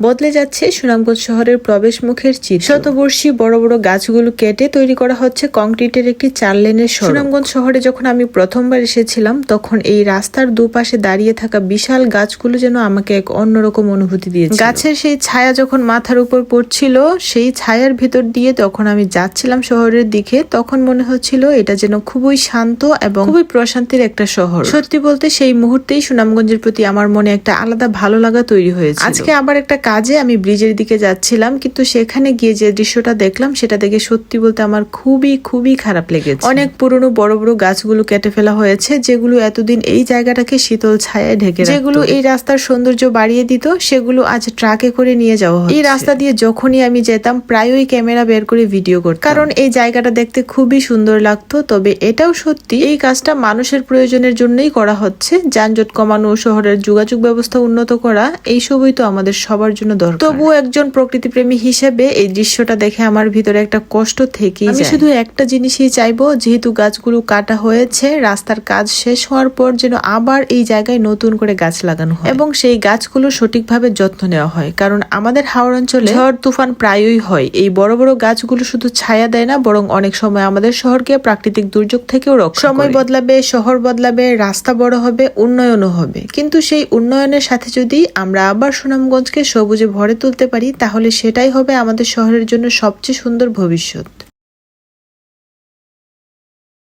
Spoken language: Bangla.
বদলে যাচ্ছে সুনামগঞ্জ শহরের প্রবেশ মুখের চিত্র। শতবর্ষী বড় বড় গাছগুলো কেটে তৈরি করা হচ্ছে কংক্রিটের একটি 4 লেনের সড়ক। সুনামগঞ্জ শহরে যখন আমি প্রথমবার এসেছিলাম তখন এই রাস্তার দুপাশে দাঁড়িয়ে থাকা বিশাল গাছগুলো যেন আমাকে এক অন্যরকম অনুভূতি দিয়েছে। গাছের সেই ছায়া যখন মাথার উপর পড়ছিল, সেই ছায়ার ভিতর দিয়ে তখন আমি যাচ্ছিলাম শহরের দিকে, তখন মনে হচ্ছিল এটা যেন খুবই শান্ত এবং খুবই প্রশান্তির একটা শহর। সত্যি বলতে সেই মুহূর্তেই সুনামগঞ্জের প্রতি আমার মনে একটা আলাদা ভালো লাগা তৈরি হয়েছে। আজকে আবার একটা কাজে আমি ব্রিজের দিকে যাচ্ছিলাম, কিন্তু সেখানে গিয়ে যে দৃশ্যটা দেখলাম সেটা দেখে সত্যি বলতে আমার খুবই খারাপ লেগেছে। অনেক পুরনো বড় বড় গাছগুলো কেটে ফেলা হয়েছে, যেগুলো এতদিন এই জায়গাটাকে শীতল ছায়ায় ঢেকে, যেগুলো এই রাস্তার সৌন্দর্য বাড়িয়ে দিত, সেগুলো আজ ট্রাকে করে নিয়ে যাওয়া হচ্ছে। এই রাস্তা দিয়ে যখনই আমি যেতাম প্রায়ই ক্যামেরা বের করে ভিডিও করতাম, কারণ এই জায়গাটা দেখতে খুবই সুন্দর লাগতো। তবে এটাও সত্যি এই কাজটা মানুষের প্রয়োজনের জন্যই করা হচ্ছে। যানজট কমানো, শহরের যোগাযোগ ব্যবস্থা উন্নত করা, এইসবই তো আমাদের সবার জন্য দরকার। তবুও একজন প্রকৃতিপ্রেমী হিসেবে এই দৃশ্যটা দেখে আমার ভিতরে একটা কষ্ট থেকেই যায়। আমি শুধু একটা জিনিসই চাইবো, যেহেতু গাছগুলো কাটা হয়েছে, রাস্তার কাজ শেষ হওয়ার পর যেন আবার এই জায়গায় নতুন করে গাছ লাগানো হয় এবং সেই গাছগুলো সঠিকভাবে যত্ন নেওয়া হয়। কারণ আমাদের হাওড় অঞ্চলে ঝড় তুফান প্রায়ই হয়। এই বড় বড় গাছগুলো শুধু ছায়া দেয় না, বরং অনেক সময় আমাদের শহরকে প্রাকৃতিক দুর্যোগ থেকেও রক্ষা করে। সময় বদলাবে, শহর বদলাবে, রাস্তা বড় হবে, উন্নয়নও হবে, কিন্তু সেই উন্নয়নের সাথে যদি আমরা আবার সুনামগঞ্জকে সবুজে ভরে তুলতে পারি, তাহলে সেটাই হবে আমাদের শহরের জন্য সবচেয়ে সুন্দর ভবিষ্যৎ।